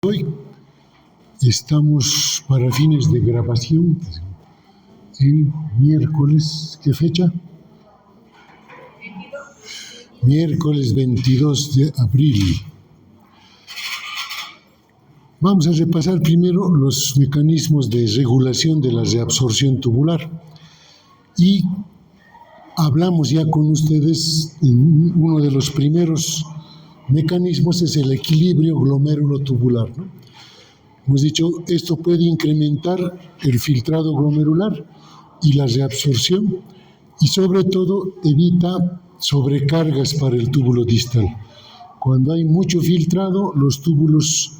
Hoy estamos para fines de grabación en miércoles, ¿qué fecha? Miércoles 22 de abril. Vamos a repasar primero los mecanismos de regulación de la reabsorción tubular y hablamos ya con ustedes en uno de los primeros mecanismos es el equilibrio glomérulo-tubular, ¿no? Hemos dicho, esto puede incrementar el filtrado glomerular y la reabsorción y sobre todo evita sobrecargas para el túbulo distal. Cuando hay mucho filtrado, los túbulos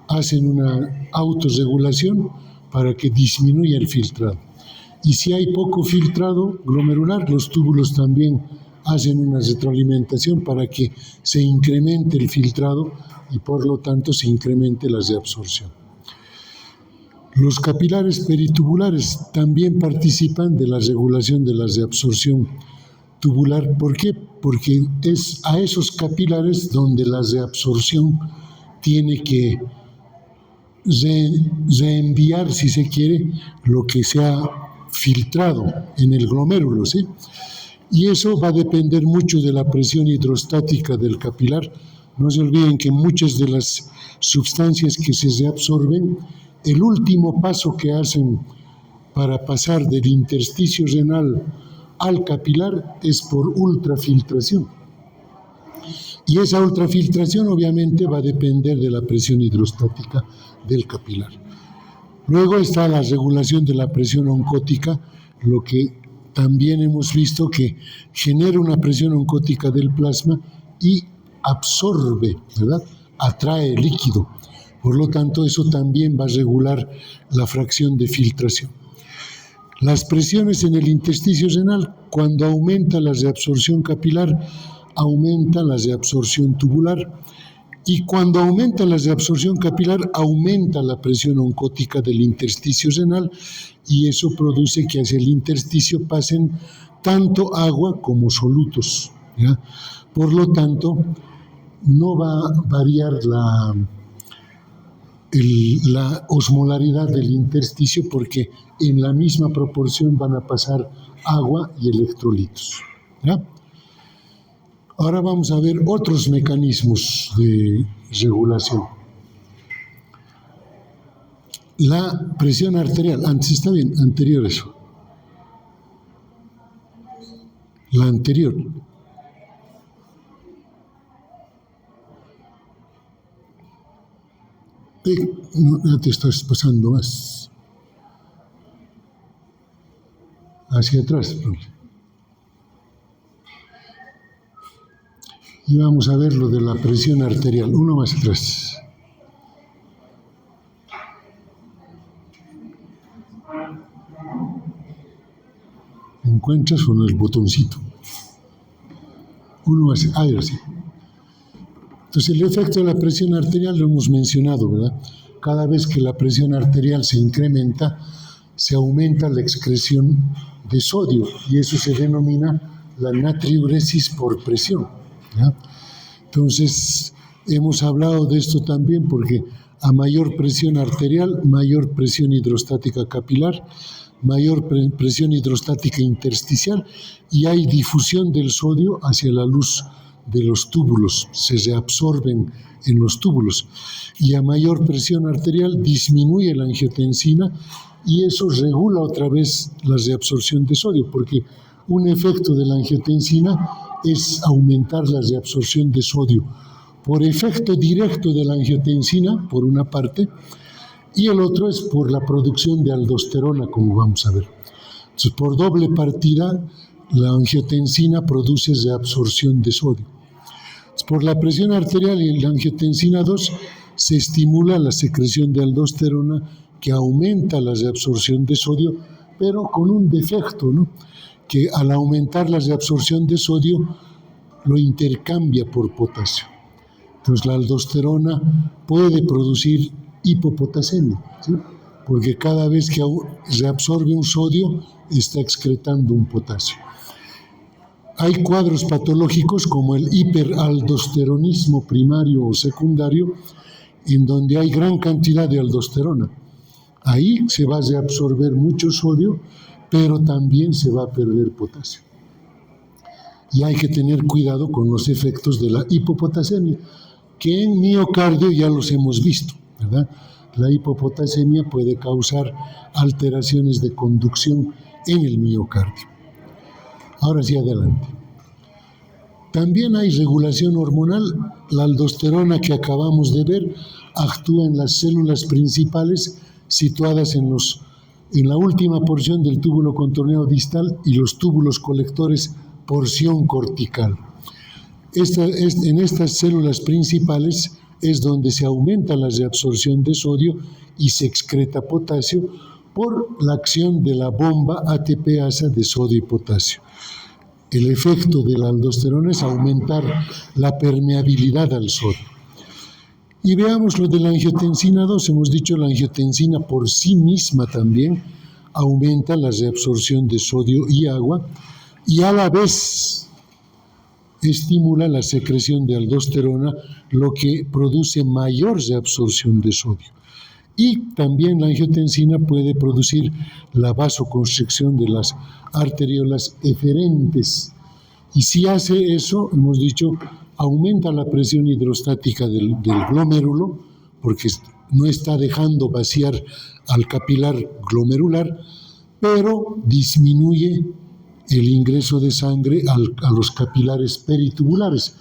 hacen una autorregulación para que disminuya el filtrado. Y si hay poco filtrado glomerular, los túbulos también hacen una retroalimentación para que se incremente el filtrado y por lo tanto se incremente la reabsorción. Los capilares peritubulares también participan de la regulación de la reabsorción tubular. ¿Por qué? Porque es a esos capilares donde la reabsorción tiene que reenviar, si se quiere, lo que se ha filtrado en el glomérulo, ¿sí? Y eso va a depender mucho de la presión hidrostática del capilar. No se olviden que muchas de las sustancias que se reabsorben, el último paso que hacen para pasar del intersticio renal al capilar es por ultrafiltración. Y esa ultrafiltración obviamente va a depender de la presión hidrostática del capilar. Luego está la regulación de la presión oncótica, lo que también hemos visto que genera una presión oncótica del plasma y absorbe, ¿verdad? Atrae líquido. Por lo tanto, eso también va a regular la fracción de filtración. Las presiones en el intersticio renal, cuando aumenta la reabsorción capilar, aumenta la reabsorción tubular. Y cuando aumenta la reabsorción capilar, aumenta la presión oncótica del intersticio renal y eso produce que hacia el intersticio pasen tanto agua como solutos, ¿ya? Por lo tanto, no va a variar la osmolaridad del intersticio porque en la misma proporción van a pasar agua y electrolitos, ¿ya? Ahora vamos a ver otros mecanismos de regulación. La presión arterial, antes está bien, anterior eso. La anterior. No te estás pasando más. Hacia atrás. Y vamos a ver lo de la presión arterial. Uno más atrás. ¿Encuentras o no el botoncito? Uno más. Ahora sí. Entonces, el efecto de la presión arterial lo hemos mencionado, ¿verdad? Cada vez que la presión arterial se incrementa, se aumenta la excreción de sodio y eso se denomina la natriuresis por presión, ¿ya? Entonces, hemos hablado de esto también porque a mayor presión arterial, mayor presión hidrostática capilar, mayor presión hidrostática intersticial y hay difusión del sodio hacia la luz de los túbulos, se reabsorben en los túbulos y a mayor presión arterial disminuye la angiotensina y eso regula otra vez la reabsorción de sodio porque un efecto de la angiotensina es aumentar la reabsorción de sodio por efecto directo de la angiotensina, por una parte, y el otro es por la producción de aldosterona, como vamos a ver. Entonces, por doble partida, la angiotensina produce reabsorción de sodio. Entonces, por la presión arterial y la angiotensina 2 se estimula la secreción de aldosterona que aumenta la reabsorción de sodio, pero con un defecto, ¿no? Que al aumentar la reabsorción de sodio lo intercambia por potasio. Entonces la aldosterona puede producir hipopotasemia, ¿sí? Porque cada vez que reabsorbe un sodio está excretando un potasio. Hay cuadros patológicos como el hiperaldosteronismo primario o secundario en donde hay gran cantidad de aldosterona. Ahí se va a reabsorber mucho sodio, pero también se va a perder potasio. Y hay que tener cuidado con los efectos de la hipopotasemia, que en miocardio ya los hemos visto, ¿verdad? La hipopotasemia puede causar alteraciones de conducción en el miocardio. Ahora sí, adelante. También hay regulación hormonal. La aldosterona que acabamos de ver actúa en las células principales situadas en la última porción del túbulo contorneado distal y los túbulos colectores porción cortical. En estas células principales es donde se aumenta la reabsorción de sodio y se excreta potasio por la acción de la bomba ATPasa de sodio y potasio. El efecto de la aldosterona es aumentar la permeabilidad al sodio. Y veamos lo de la angiotensina 2. Hemos dicho la angiotensina por sí misma también aumenta la reabsorción de sodio y agua y a la vez estimula la secreción de aldosterona, lo que produce mayor reabsorción de sodio. Y también la angiotensina puede producir la vasoconstricción de las arteriolas eferentes. Y si hace eso, hemos dicho, aumenta la presión hidrostática del glomérulo, porque no está dejando vaciar al capilar glomerular, pero disminuye el ingreso de sangre a los capilares peritubulares.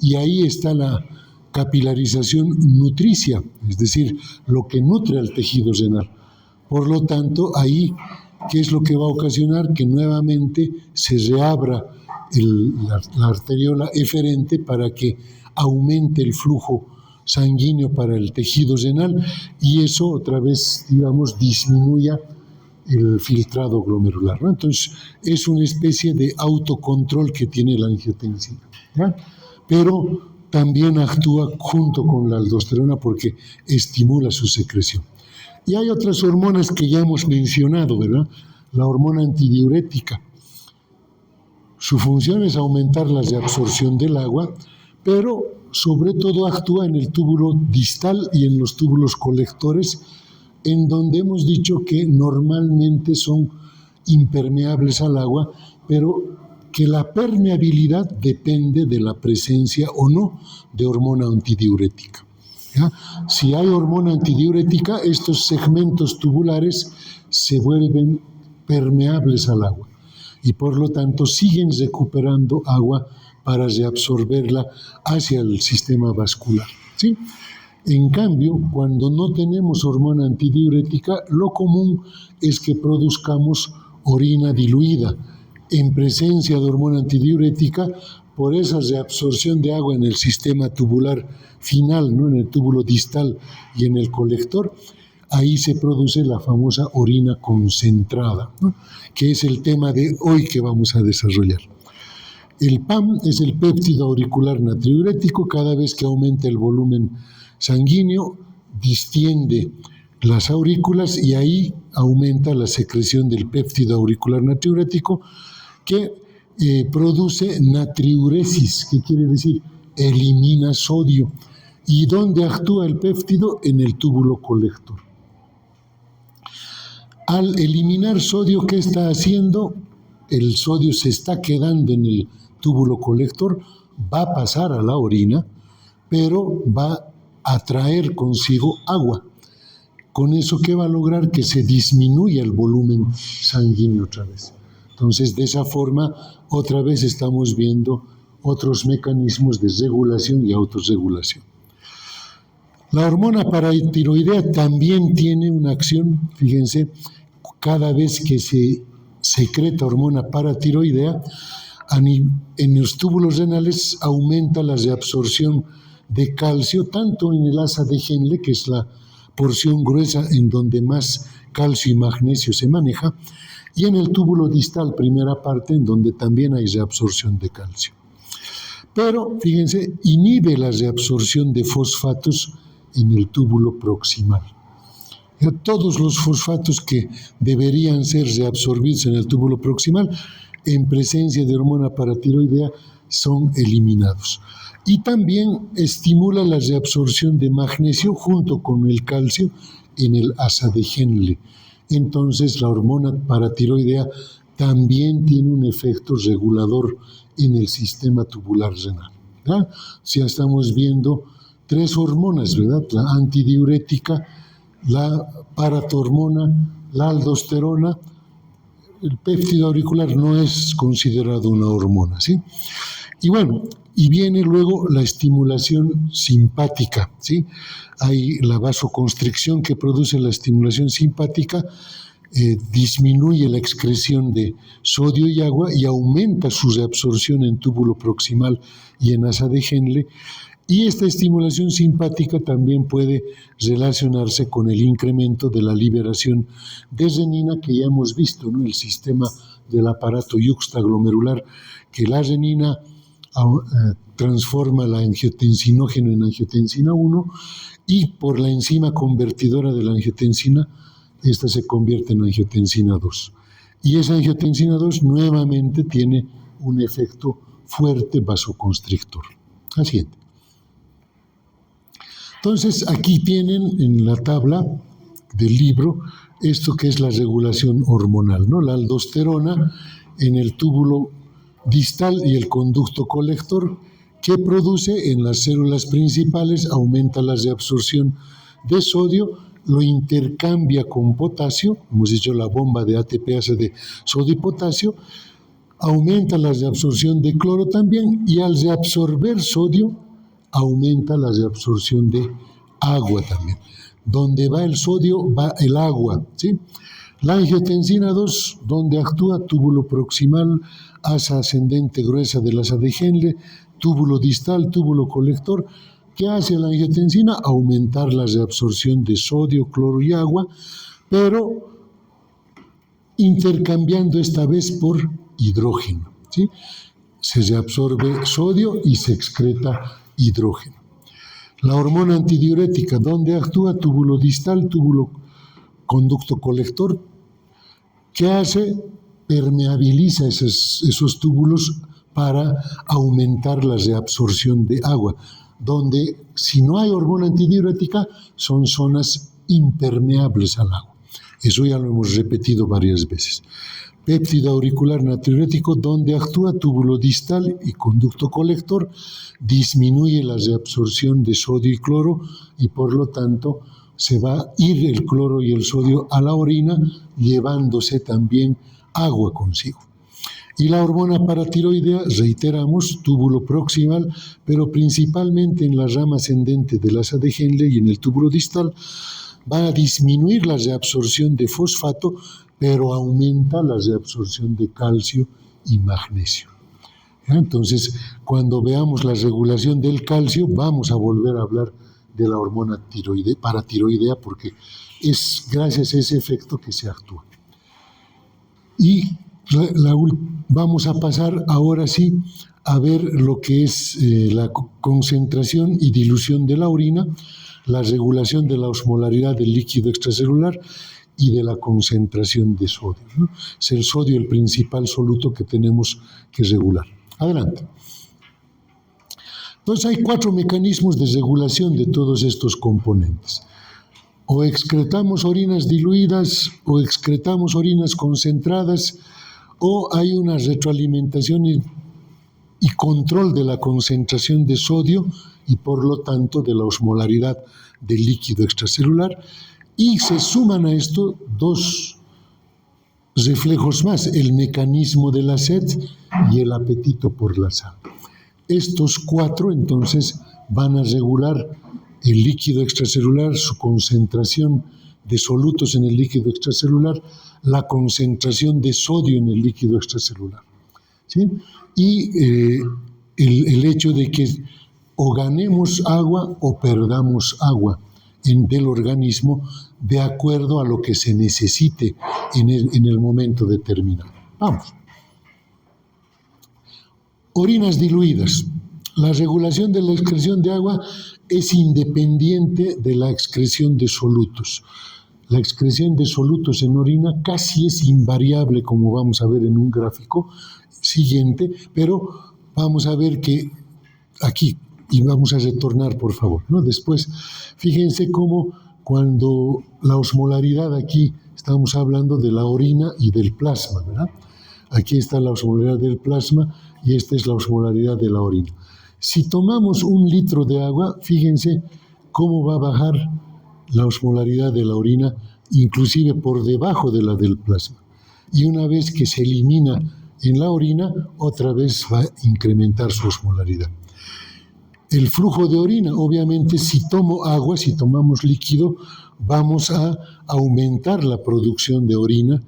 Y ahí está la capilarización nutricia, es decir, lo que nutre al tejido renal. Por lo tanto, ahí, ¿qué es lo que va a ocasionar? Que nuevamente se reabra la arteriola eferente para que aumente el flujo sanguíneo para el tejido renal y eso otra vez, digamos, disminuya el filtrado glomerular, ¿no? Entonces, es una especie de autocontrol que tiene la angiotensina, ¿ya? Pero también actúa junto con la aldosterona porque estimula su secreción. Y hay otras hormonas que ya hemos mencionado, ¿verdad? La hormona antidiurética. Su función es aumentar la reabsorción del agua, pero sobre todo actúa en el túbulo distal y en los túbulos colectores, en donde hemos dicho que normalmente son impermeables al agua, pero que la permeabilidad depende de la presencia o no de hormona antidiurética. ¿Ya? Si hay hormona antidiurética, estos segmentos tubulares se vuelven permeables al agua y por lo tanto siguen recuperando agua para reabsorberla hacia el sistema vascular, ¿sí? En cambio, cuando no tenemos hormona antidiurética, lo común es que produzcamos orina diluida. En presencia de hormona antidiurética, por esa reabsorción de agua en el sistema tubular final, ¿no? En el túbulo distal y en el colector, ahí se produce la famosa orina concentrada, ¿no? Que es el tema de hoy que vamos a desarrollar. El PAM es el péptido auricular natriurético. Cada vez que aumenta el volumen sanguíneo, distiende las aurículas y ahí aumenta la secreción del péptido auricular natriurético que produce natriuresis, que quiere decir elimina sodio. ¿Y dónde actúa el péptido? En el túbulo colector. Al eliminar sodio, ¿qué está haciendo? El sodio se está quedando en el túbulo colector, va a pasar a la orina, pero va a traer consigo agua. Con eso, ¿qué va a lograr? Que se disminuya el volumen sanguíneo otra vez. Entonces, de esa forma, otra vez estamos viendo otros mecanismos de regulación y autorregulación. La hormona paratiroidea también tiene una acción, fíjense, cada vez que se secreta hormona paratiroidea, en los túbulos renales aumenta la reabsorción de calcio, tanto en el asa de Henle, que es la porción gruesa en donde más calcio y magnesio se maneja, y en el túbulo distal, primera parte, en donde también hay reabsorción de calcio. Pero, fíjense, inhibe la reabsorción de fosfatos en el túbulo proximal. Todos los fosfatos que deberían ser reabsorbidos en el túbulo proximal, en presencia de hormona paratiroidea, son eliminados. y también estimula la reabsorción de magnesio junto con el calcio en el asa de Henle. Entonces la hormona paratiroidea también tiene un efecto regulador en el sistema tubular renal, ¿verdad? Ya estamos viendo 3 hormonas, ¿verdad? La antidiurética, la paratormona, la aldosterona. El péptido auricular no es considerado una hormona, ¿sí? Y bueno, y viene luego la estimulación simpática, ¿sí? Hay la vasoconstricción que produce la estimulación simpática, disminuye la excreción de sodio y agua y aumenta su reabsorción en túbulo proximal y en asa de Henle. Y esta estimulación simpática también puede relacionarse con el incremento de la liberación de renina que ya hemos visto, ¿no? El sistema del aparato yuxtaglomerular, que la renina transforma la angiotensinógeno en angiotensina 1 y por la enzima convertidora de la angiotensina, esta se convierte en angiotensina 2. Y esa angiotensina 2 nuevamente tiene un efecto fuerte vasoconstrictor. La siguiente. Entonces, aquí tienen en la tabla del libro esto que es la regulación hormonal, ¿no? La aldosterona en el túbulo distal y el conducto colector, que produce en las células principales, aumenta la reabsorción de sodio, lo intercambia con potasio, hemos dicho la bomba de ATPase de sodio y potasio, aumenta la reabsorción de cloro también, y al reabsorber sodio, aumenta la reabsorción de agua también. Donde va el sodio, va el agua, ¿sí? La angiotensina 2, donde actúa túbulo proximal, asa ascendente gruesa del asa de Henle, túbulo distal, túbulo colector. ¿Qué hace la angiotensina? Aumentar la reabsorción de sodio, cloro y agua, pero intercambiando esta vez por hidrógeno, ¿sí? Se reabsorbe sodio y se excreta hidrógeno. La hormona antidiurética, ¿dónde actúa? Túbulo distal, túbulo conducto colector. ¿Qué hace? Permeabiliza esos túbulos para aumentar la reabsorción de agua, donde si no hay hormona antidiurética son zonas impermeables al agua. Eso ya lo hemos repetido varias veces. Péptido auricular natriurético, donde actúa túbulo distal y conducto colector, disminuye la reabsorción de sodio y cloro y por lo tanto se va a ir el cloro y el sodio a la orina, llevándose también agua consigo. Y la hormona paratiroidea, reiteramos, túbulo proximal, pero principalmente en la rama ascendente del asa de Henle y en el túbulo distal, va a disminuir la reabsorción de fosfato, pero aumenta la reabsorción de calcio y magnesio. Entonces, cuando veamos la regulación del calcio, vamos a volver a hablar de la hormona paratiroidea, porque es gracias a ese efecto que se actúa. Y vamos a pasar ahora sí a ver lo que es la concentración y dilución de la orina, la regulación de la osmolaridad del líquido extracelular y de la concentración de sodio, ¿no? Es el sodio el principal soluto que tenemos que regular. Adelante. Entonces hay 4 mecanismos de regulación de todos estos componentes. O excretamos orinas diluidas, o excretamos orinas concentradas, o hay una retroalimentación y control de la concentración de sodio y por lo tanto de la osmolaridad del líquido extracelular. Y se suman a esto 2 reflejos más, el mecanismo de la sed y el apetito por la sal. Estos 4 entonces van a regular el líquido extracelular, su concentración de solutos en el líquido extracelular, la concentración de sodio en el líquido extracelular, ¿sí? Y el hecho de que o ganemos agua o perdamos agua del organismo de acuerdo a lo que se necesite en el momento determinado. Vamos. Orinas diluidas. La regulación de la excreción de agua es independiente de la excreción de solutos. La excreción de solutos en orina casi es invariable, como vamos a ver en un gráfico siguiente, pero vamos a ver que aquí Y vamos a retornar, por favor, ¿no? Después, fíjense cómo cuando la osmolaridad aquí, estamos hablando de la orina y del plasma, ¿verdad? Aquí está la osmolaridad del plasma y esta es la osmolaridad de la orina. Si tomamos 1 litro de agua, fíjense cómo va a bajar la osmolaridad de la orina, inclusive por debajo de la del plasma. Y una vez que se elimina en la orina, otra vez va a incrementar su osmolaridad. El flujo de orina, obviamente, si tomo agua, si tomamos líquido, vamos a aumentar la producción de orina,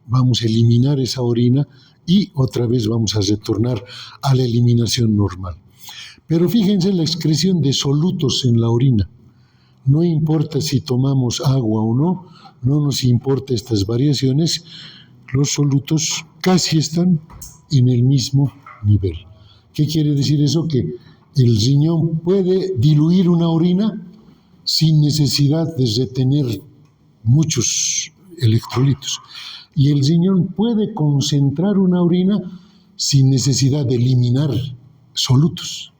vamos a eliminar esa orina y otra vez vamos a retornar a la eliminación normal. Pero fíjense la excreción de solutos en la orina. No importa si tomamos agua o no, no nos importa estas variaciones, los solutos casi están en el mismo nivel. ¿Qué quiere decir eso? Que el riñón puede diluir una orina sin necesidad de retener muchos electrolitos. Y el riñón puede concentrar una orina sin necesidad de eliminar solutos.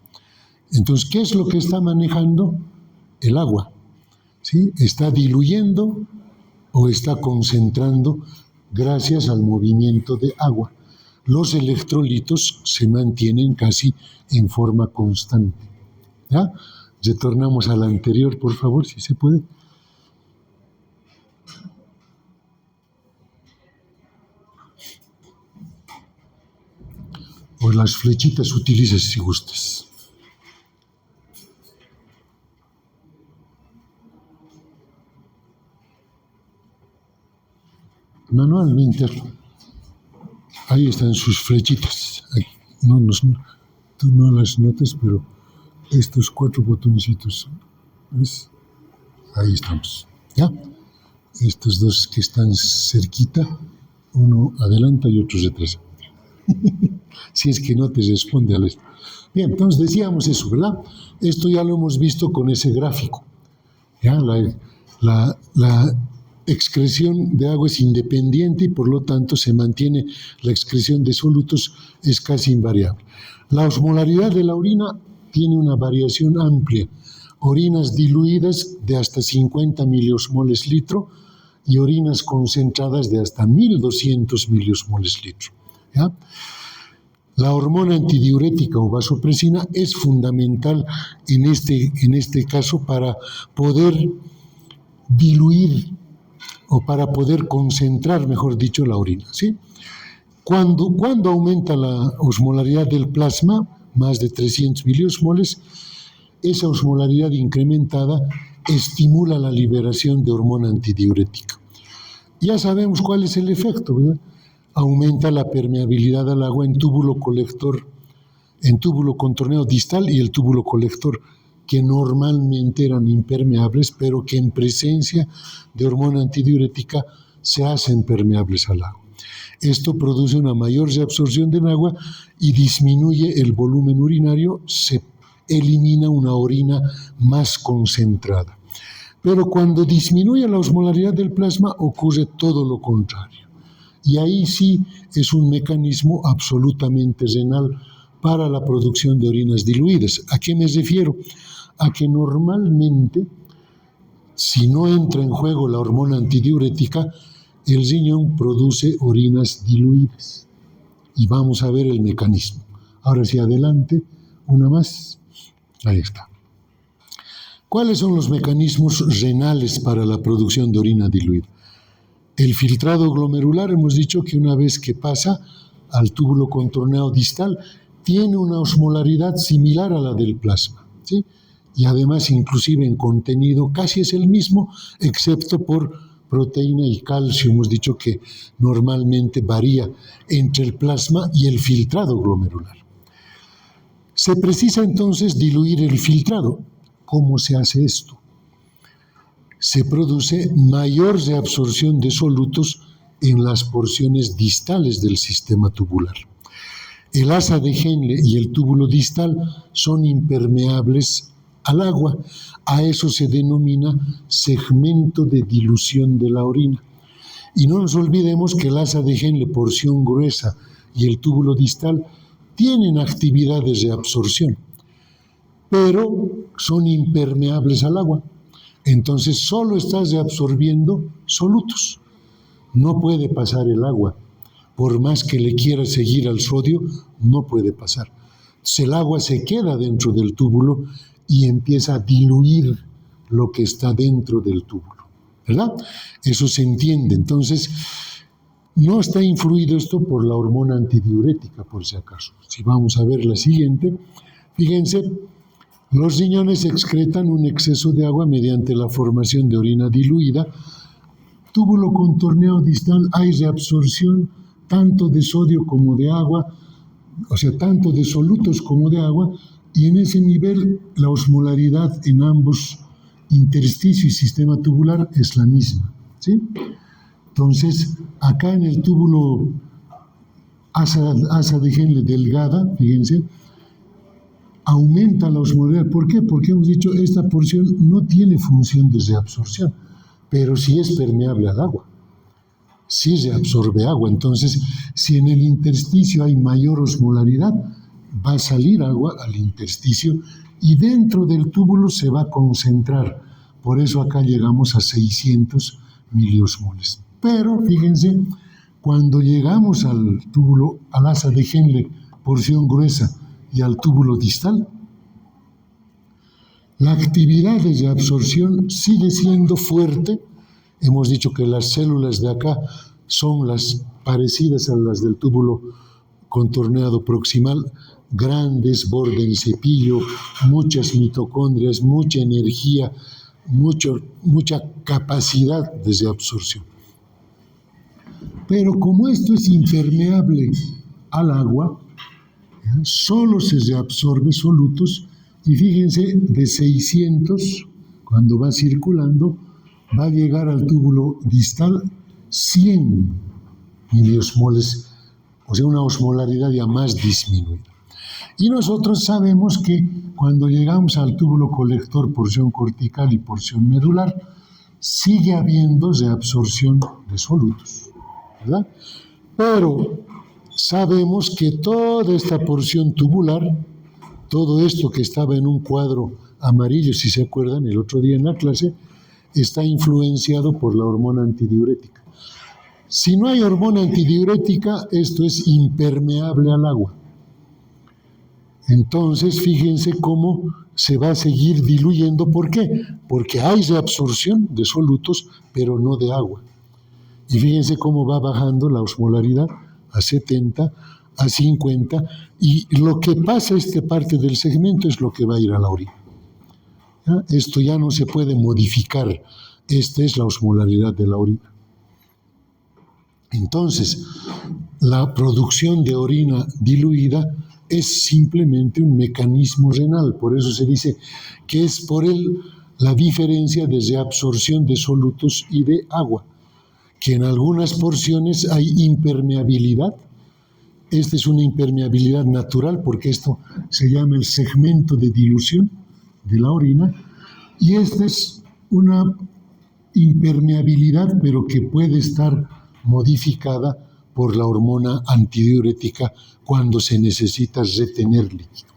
Entonces, ¿qué es lo que está manejando? El agua. ¿Sí? Está diluyendo o está concentrando gracias al movimiento de agua. Los electrolitos se mantienen casi en forma constante. ¿Ya? Retornamos a la anterior, por favor, si se puede. O las flechitas utilices si gustas. Manualmente, ahí están sus flechitas. Tú no las notas, pero estos 4 botoncitos, ¿ves? Ahí estamos, ¿ya? Estos 2 que están cerquita, uno adelanta y otro retrasa. Si es que no te responde a esto. Bien, entonces decíamos eso, ¿verdad? Esto ya lo hemos visto con ese gráfico. ¿Ya? La excreción de agua es independiente y por lo tanto se mantiene la excreción de solutos, es casi invariable. La osmolaridad de la orina tiene una variación amplia. Orinas diluidas de hasta 50 miliosmoles litro y orinas concentradas de hasta 1200 miliosmoles litro. ¿Ya? La hormona antidiurética o vasopresina es fundamental en este caso para poder diluir o para poder concentrar, mejor dicho, la orina, ¿sí? Cuando aumenta la osmolaridad del plasma, más de 300 miliosmoles, esa osmolaridad incrementada estimula la liberación de hormona antidiurética. Ya sabemos cuál es el efecto, ¿verdad? Aumenta la permeabilidad al agua en túbulo contorneo distal y el túbulo colector, que normalmente eran impermeables, pero que en presencia de hormona antidiurética se hacen permeables al agua. Esto produce una mayor reabsorción del agua y disminuye el volumen urinario, se elimina una orina más concentrada. Pero cuando disminuye la osmolaridad del plasma ocurre todo lo contrario. Y ahí sí es un mecanismo absolutamente renal para la producción de orinas diluidas. ¿A qué me refiero? A que normalmente, si no entra en juego la hormona antidiurética, el riñón produce orinas diluidas. Y vamos a ver el mecanismo. Ahora sí, adelante, una más. Ahí está. ¿Cuáles son los mecanismos renales para la producción de orina diluida? El filtrado glomerular, hemos dicho que una vez que pasa al túbulo contorneo distal, tiene una osmolaridad similar a la del plasma, ¿sí? Y además, inclusive en contenido, casi es el mismo, excepto por proteína y calcio. Hemos dicho que normalmente varía entre el plasma y el filtrado glomerular. Se precisa entonces diluir el filtrado. ¿Cómo se hace esto? Se produce mayor reabsorción de solutos en las porciones distales del sistema tubular. El asa de Henle y el túbulo distal son impermeables al agua. A eso se denomina segmento de dilución de la orina. Y no nos olvidemos que el asa de Henle, porción gruesa, y el túbulo distal tienen actividad de reabsorción. pero son impermeables al agua. Entonces solo estás reabsorbiendo solutos. No puede pasar el agua. Por más que le quiera seguir al sodio, no puede pasar. Entonces el agua se queda dentro del túbulo y empieza a diluir lo que está dentro del túbulo, ¿verdad? Eso se entiende. Entonces, no está influido esto por la hormona antidiurética, por si acaso. Si vamos a ver la siguiente, fíjense, los riñones excretan un exceso de agua mediante la formación de orina diluida. Túbulo contorneado distal, hay reabsorción tanto de sodio como de agua, o sea, tanto de solutos como de agua, y en ese nivel la osmolaridad en ambos intersticio y sistema tubular es la misma, ¿sí? Entonces, acá en el túbulo asa de Henle delgada, fíjense, aumenta la osmolaridad. ¿Por qué? Porque hemos dicho esta porción no tiene función de reabsorción, pero sí es permeable al agua, sí reabsorbe agua. Entonces, si en el intersticio hay mayor osmolaridad, va a salir agua al intersticio y dentro del túbulo se va a concentrar. Por eso acá llegamos a 600 miliosmoles. Pero fíjense, cuando llegamos al túbulo, al asa de Henle, porción gruesa, y al túbulo distal, la actividad de reabsorción sigue siendo fuerte. Hemos dicho que las células de acá son las parecidas a las del túbulo contorneado proximal, grandes, borde en cepillo, muchas mitocondrias, mucha energía, mucha capacidad de reabsorción. Pero como esto es impermeable al agua, solo se reabsorbe solutos, y fíjense, de 600, cuando va circulando, va a llegar al túbulo distal 100 miliosmoles, o sea, una osmolaridad ya más disminuida. Y nosotros sabemos que cuando llegamos al túbulo colector, porción cortical y porción medular, sigue habiendo reabsorción de solutos, ¿verdad? Pero sabemos que toda esta porción tubular, todo esto que estaba en un cuadro amarillo, si se acuerdan, el otro día en la clase, está influenciado por la hormona antidiurética. Si no hay hormona antidiurética, esto es impermeable al agua. Entonces, fíjense cómo se va a seguir diluyendo. ¿Por qué? Porque hay reabsorción de solutos, pero no de agua. Y fíjense cómo va bajando la osmolaridad a 70, a 50, y lo que pasa esta parte del segmento es lo que va a ir a la orina. ¿Ya? Esto ya no se puede modificar. Esta es la osmolaridad de la orina. Entonces, la producción de orina diluida es simplemente un mecanismo renal. Por eso se dice que es por la diferencia de reabsorción de solutos y de agua, que en algunas porciones hay impermeabilidad. Esta es una impermeabilidad natural, porque esto se llama el segmento de dilución de la orina, y esta es una impermeabilidad, pero que puede estar modificada por la hormona antidiurética cuando se necesita retener líquido.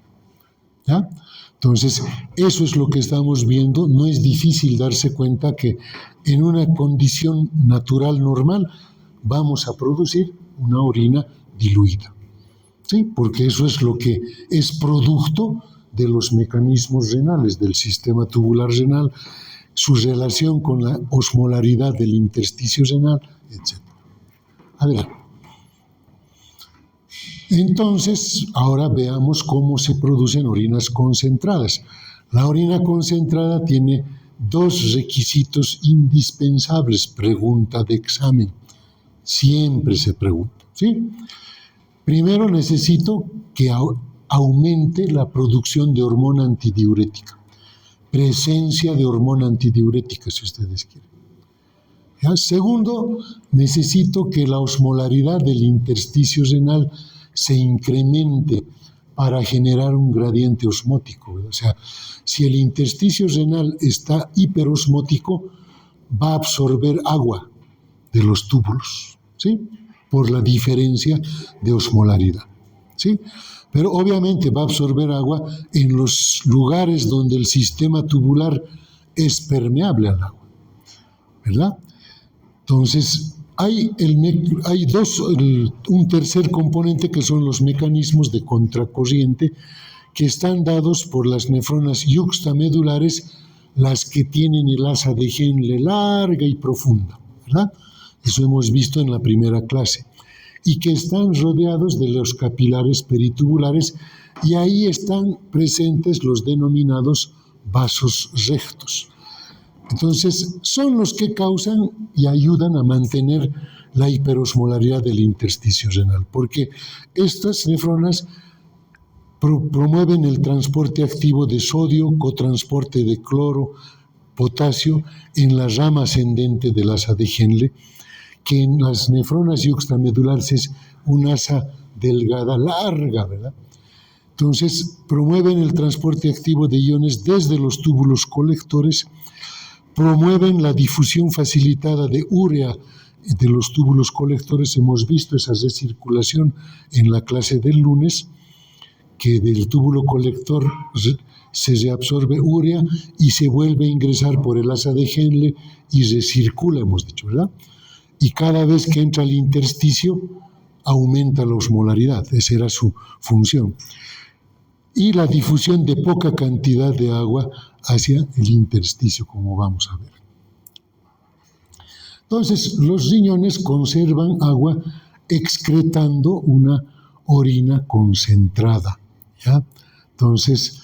¿Ya? Entonces, eso es lo que estamos viendo. No es difícil darse cuenta que en una condición natural normal vamos a producir una orina diluida, ¿sí? Porque eso es lo que es producto de los mecanismos renales, del sistema tubular renal, su relación con la osmolaridad del intersticio renal, etc. Adelante. Entonces, ahora veamos cómo se producen orinas concentradas. La orina concentrada tiene dos requisitos indispensables, pregunta de examen. Siempre se pregunta, ¿sí? Primero necesito que aumente la producción de hormona antidiurética. Presencia de hormona antidiurética, si ustedes quieren. ¿Ya? Segundo, necesito que la osmolaridad del intersticio renal se incremente para generar un gradiente osmótico. O sea, si el intersticio renal está hiperosmótico, va a absorber agua de los túbulos, ¿sí? Por la diferencia de osmolaridad. ¿sí? Pero obviamente va a absorber agua en los lugares donde el sistema tubular es permeable al agua, ¿verdad? Entonces, hay un tercer componente que son los mecanismos de contracorriente que están dados por las nefronas yuxtamedulares, las que tienen el asa de Henle larga y profunda, ¿verdad? Eso hemos visto en la primera clase. Y que están rodeados de los capilares peritubulares, y ahí están presentes los denominados vasos rectos. Entonces, son los que causan y ayudan a mantener la hiperosmolaridad del intersticio renal, porque estas nefronas promueven el transporte activo de sodio, cotransporte de cloro, potasio en la rama ascendente del asa de Henle, que en las nefronas yuxtamedulares es un asa delgada, larga, ¿verdad? Entonces, promueven el transporte activo de iones desde los túbulos colectores, promueven la difusión facilitada de urea de los túbulos colectores. Hemos visto esa recirculación en la clase del lunes, que del túbulo colector se reabsorbe urea y se vuelve a ingresar por el asa de Henle y recircula, hemos dicho, ¿verdad? Y cada vez que entra al intersticio aumenta la osmolaridad, esa era su función. Y la difusión de poca cantidad de agua hacia el intersticio, como vamos a ver. Entonces, los riñones conservan agua excretando una orina concentrada, ¿ya? Entonces,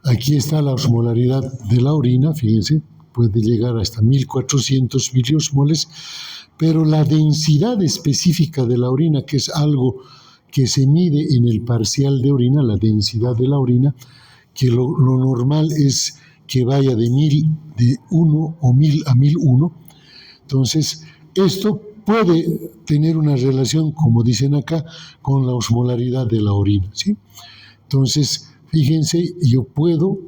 aquí está la osmolaridad de la orina, fíjense, puede llegar hasta 1400 miliosmoles, pero la densidad específica de la orina, que es algo que se mide en el parcial de orina, la densidad de la orina, que lo normal es que vaya de 1 o 1000 a 1001. Entonces, esto puede tener una relación, como dicen acá, con la osmolaridad de la orina, ¿sí? Entonces, fíjense, yo puedo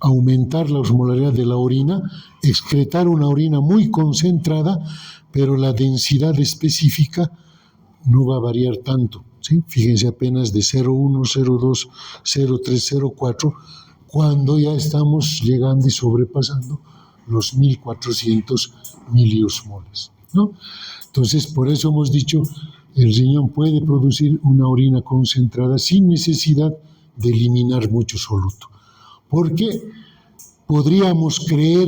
aumentar la osmolaridad de la orina, excretar una orina muy concentrada, pero la densidad específica no va a variar tanto, ¿sí? Fíjense, apenas de 0,1, 0,2, 0,3, 0,4, cuando ya estamos llegando y sobrepasando los 1400 miliosmoles, ¿no? Entonces, por eso hemos dicho, el riñón puede producir una orina concentrada sin necesidad de eliminar mucho soluto, porque podríamos creer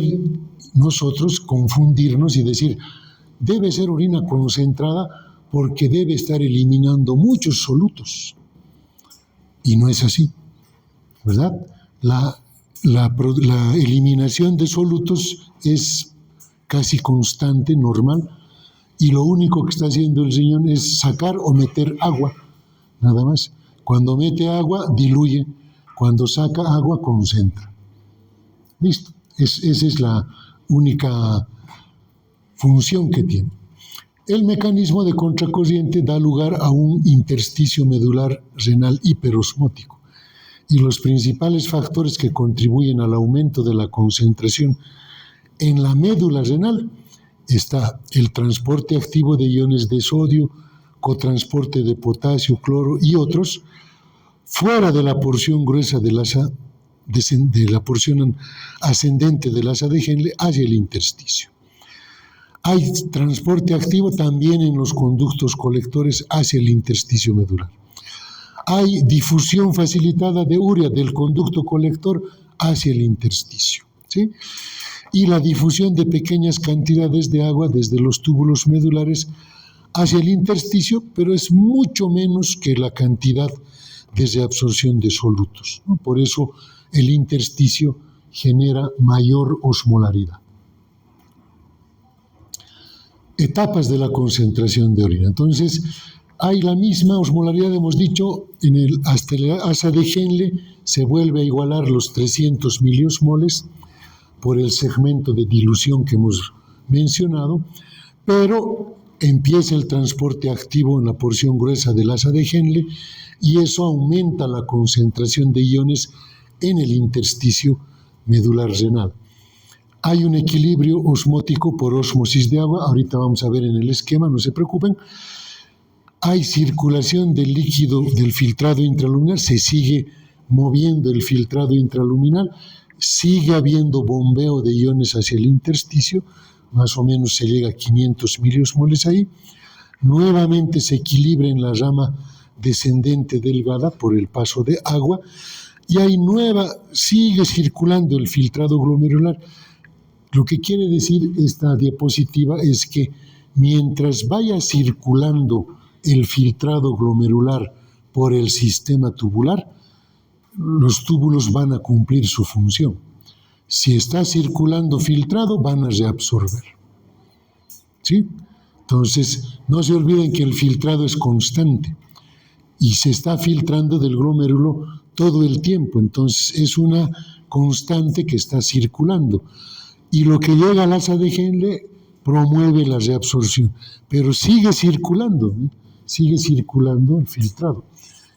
nosotros, confundirnos y decir, debe ser orina concentrada porque debe estar eliminando muchos solutos. Y no es así, ¿verdad? La eliminación de solutos es casi constante, normal, y lo único que está haciendo el riñón es sacar o meter agua, nada más. Cuando mete agua, diluye. Cuando saca agua, concentra. Listo. Esa es la única función que tiene. El mecanismo de contracorriente da lugar a un intersticio medular renal hiperosmótico, y los principales factores que contribuyen al aumento de la concentración en la médula renal está el transporte activo de iones de sodio, cotransporte de potasio, cloro y otros, fuera de la porción gruesa del asa, de la porción ascendente del asa de Henle hacia el intersticio. Hay transporte activo también en los conductos colectores hacia el intersticio medular. Hay difusión facilitada de urea del conducto colector hacia el intersticio, ¿sí? Y la difusión de pequeñas cantidades de agua desde los túbulos medulares hacia el intersticio, pero es mucho menos que la cantidad de reabsorción de solutos, ¿no? Por eso el intersticio genera mayor osmolaridad. Etapas de la concentración de orina. Entonces, hay la misma osmolaridad, hemos dicho, hasta el asa de Henle se vuelve a igualar los 300 miliosmoles por el segmento de dilución que hemos mencionado, pero empieza el transporte activo en la porción gruesa del asa de Henle y eso aumenta la concentración de iones en el intersticio medular renal. Hay un equilibrio osmótico por ósmosis de agua, ahorita vamos a ver en el esquema, no se preocupen. hay circulación del líquido del filtrado intraluminal, se sigue moviendo el filtrado intraluminal, sigue habiendo bombeo de iones hacia el intersticio, más o menos se llega a 500 miliosmoles ahí, nuevamente se equilibra en la rama descendente delgada por el paso de agua, y hay sigue circulando el filtrado glomerular. Lo que quiere decir esta diapositiva es que mientras vaya circulando el filtrado glomerular por el sistema tubular, los túbulos van a cumplir su función. Si está circulando filtrado, van a reabsorber. ¿Sí? Entonces, no se olviden que el filtrado es constante y se está filtrando del glomérulo todo el tiempo. Entonces, es una constante que está circulando. Y lo que llega al asa de Henle promueve la reabsorción, pero sigue circulando el filtrado.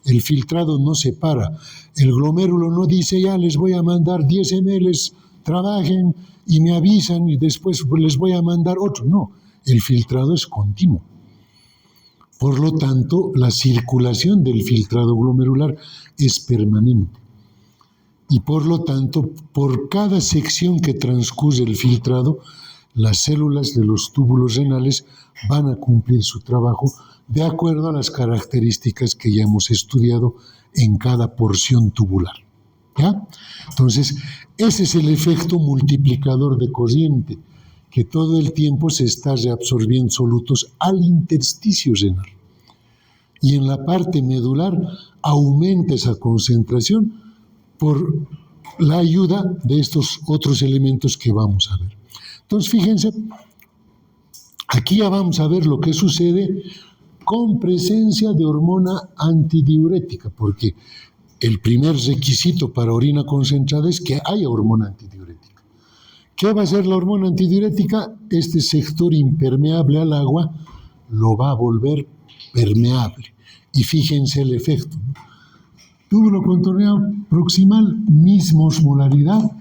El filtrado no se para. El glomérulo no dice, ya les voy a mandar 10 ml, trabajen y me avisan y después les voy a mandar otro. No, el filtrado es continuo. Por lo tanto, la circulación del filtrado glomerular es permanente. Y por lo tanto, por cada sección que transcurre el filtrado, las células de los túbulos renales van a cumplir su trabajo de acuerdo a las características que ya hemos estudiado en cada porción tubular. ¿Ya? Entonces, ese es el efecto multiplicador de corriente, que todo el tiempo se está reabsorbiendo solutos al intersticio renal. Y en la parte medular aumenta esa concentración por la ayuda de estos otros elementos que vamos a ver. Entonces, fíjense, aquí ya vamos a ver lo que sucede con presencia de hormona antidiurética, porque el primer requisito para orina concentrada es que haya hormona antidiurética. ¿Qué va a hacer la hormona antidiurética? Este sector impermeable al agua lo va a volver permeable. Y fíjense el efecto, ¿no? Túbulo contorneado proximal, misma osmolaridad,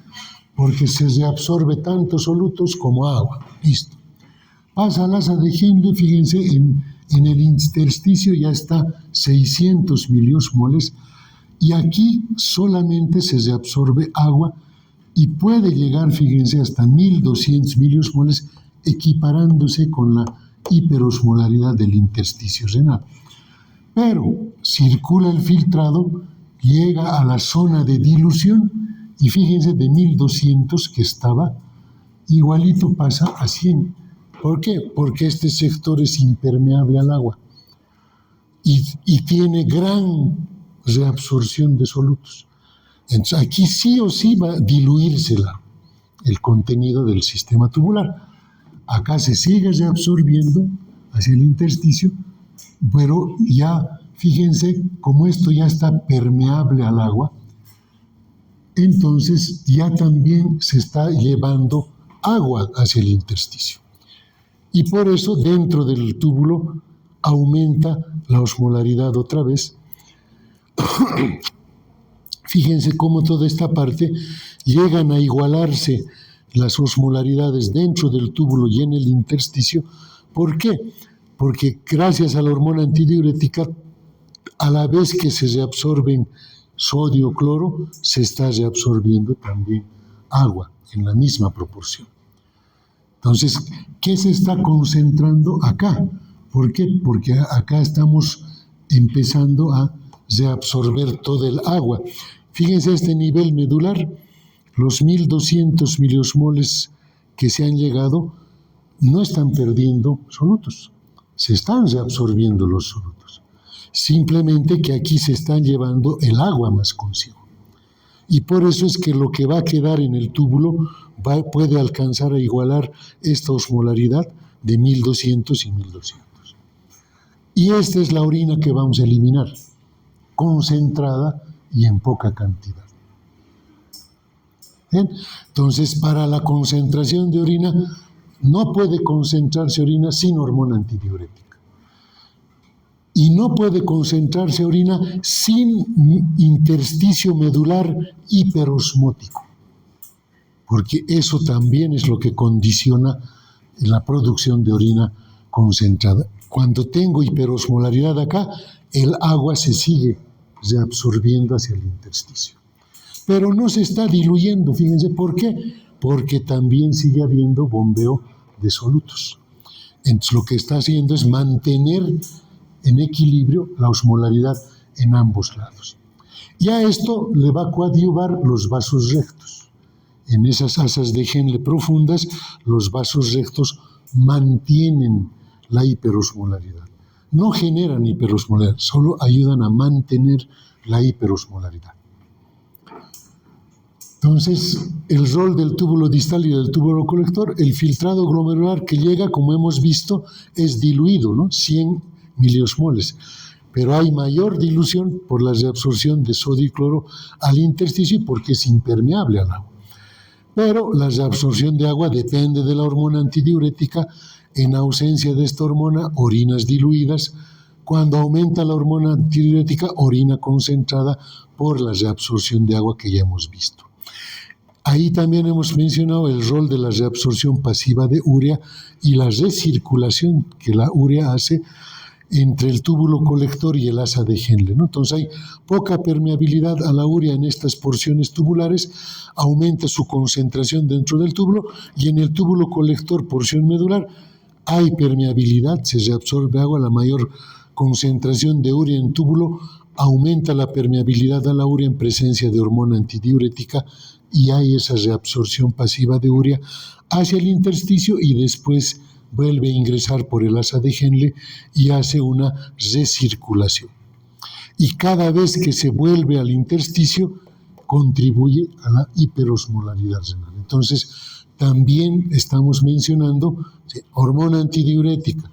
porque se reabsorbe tanto solutos como agua. Listo. Pasa al asa de Henle, fíjense, en el intersticio ya está 600 miliosmoles, y aquí solamente se reabsorbe agua y puede llegar, fíjense, hasta 1200 miliosmoles, equiparándose con la hiperosmolaridad del intersticio renal. Pero circula el filtrado, llega a la zona de dilución y fíjense, de 1200 que estaba, igualito pasa a 100. ¿Por qué? Porque este sector es impermeable al agua y tiene gran reabsorción de solutos. Entonces, aquí sí o sí va a diluirse el contenido del sistema tubular. Acá se sigue reabsorbiendo hacia el intersticio, pero ya, fíjense, como esto ya está permeable al agua, entonces ya también se está llevando agua hacia el intersticio. Y por eso dentro del túbulo aumenta la osmolaridad otra vez. Fíjense cómo toda esta parte llegan a igualarse las osmolaridades dentro del túbulo y en el intersticio. ¿Por qué? Porque gracias a la hormona antidiurética, a la vez que se reabsorben sodio, cloro, se está reabsorbiendo también agua en la misma proporción. Entonces, ¿qué se está concentrando acá? ¿Por qué? Porque acá estamos empezando a reabsorber todo el agua. Fíjense este nivel medular, los 1200 miliosmoles que se han llegado no están perdiendo solutos, se están reabsorbiendo los solutos. Simplemente que aquí se están llevando el agua más consigo. Y por eso es que lo que va a quedar en el túbulo puede alcanzar a igualar esta osmolaridad de 1200 y 1200. Y esta es la orina que vamos a eliminar, concentrada y en poca cantidad. ¿Bien? Entonces, para la concentración de orina, no puede concentrarse orina sin hormona antidiurética. Y no puede concentrarse orina sin intersticio medular hiperosmótico, porque eso también es lo que condiciona la producción de orina concentrada. Cuando tengo hiperosmolaridad acá, el agua se sigue reabsorbiendo hacia el intersticio. Pero no se está diluyendo, fíjense, ¿por qué? Porque también sigue habiendo bombeo de solutos. Entonces lo que está haciendo es mantener en equilibrio la osmolaridad en ambos lados. Y a esto le va a coadyuvar los vasos rectos. En esas asas de Henle profundas, los vasos rectos mantienen la hiperosmolaridad. No generan hiperosmolaridad, solo ayudan a mantener la hiperosmolaridad. Entonces, el rol del túbulo distal y del túbulo colector, el filtrado glomerular que llega, como hemos visto, es diluido, ¿no? 100 miliosmoles. Pero hay mayor dilución por la reabsorción de sodio y cloro al intersticio y porque es impermeable al agua. Pero la reabsorción de agua depende de la hormona antidiurética. En ausencia de esta hormona, orinas diluidas. Cuando aumenta la hormona antidiurética, orina concentrada por la reabsorción de agua que ya hemos visto. Ahí también hemos mencionado el rol de la reabsorción pasiva de urea y la recirculación que la urea hace entre el túbulo colector y el asa de Henle, ¿no? Entonces hay poca permeabilidad a la urea en estas porciones tubulares, aumenta su concentración dentro del túbulo y en el túbulo colector, porción medular, hay permeabilidad, se reabsorbe agua, la mayor concentración de urea en túbulo aumenta la permeabilidad a la urea en presencia de hormona antidiurética y hay esa reabsorción pasiva de urea hacia el intersticio y después vuelve a ingresar por el asa de Henle y hace una recirculación. Y cada vez que se vuelve al intersticio, contribuye a la hiperosmolaridad renal. Entonces, también estamos mencionando hormona antidiurética,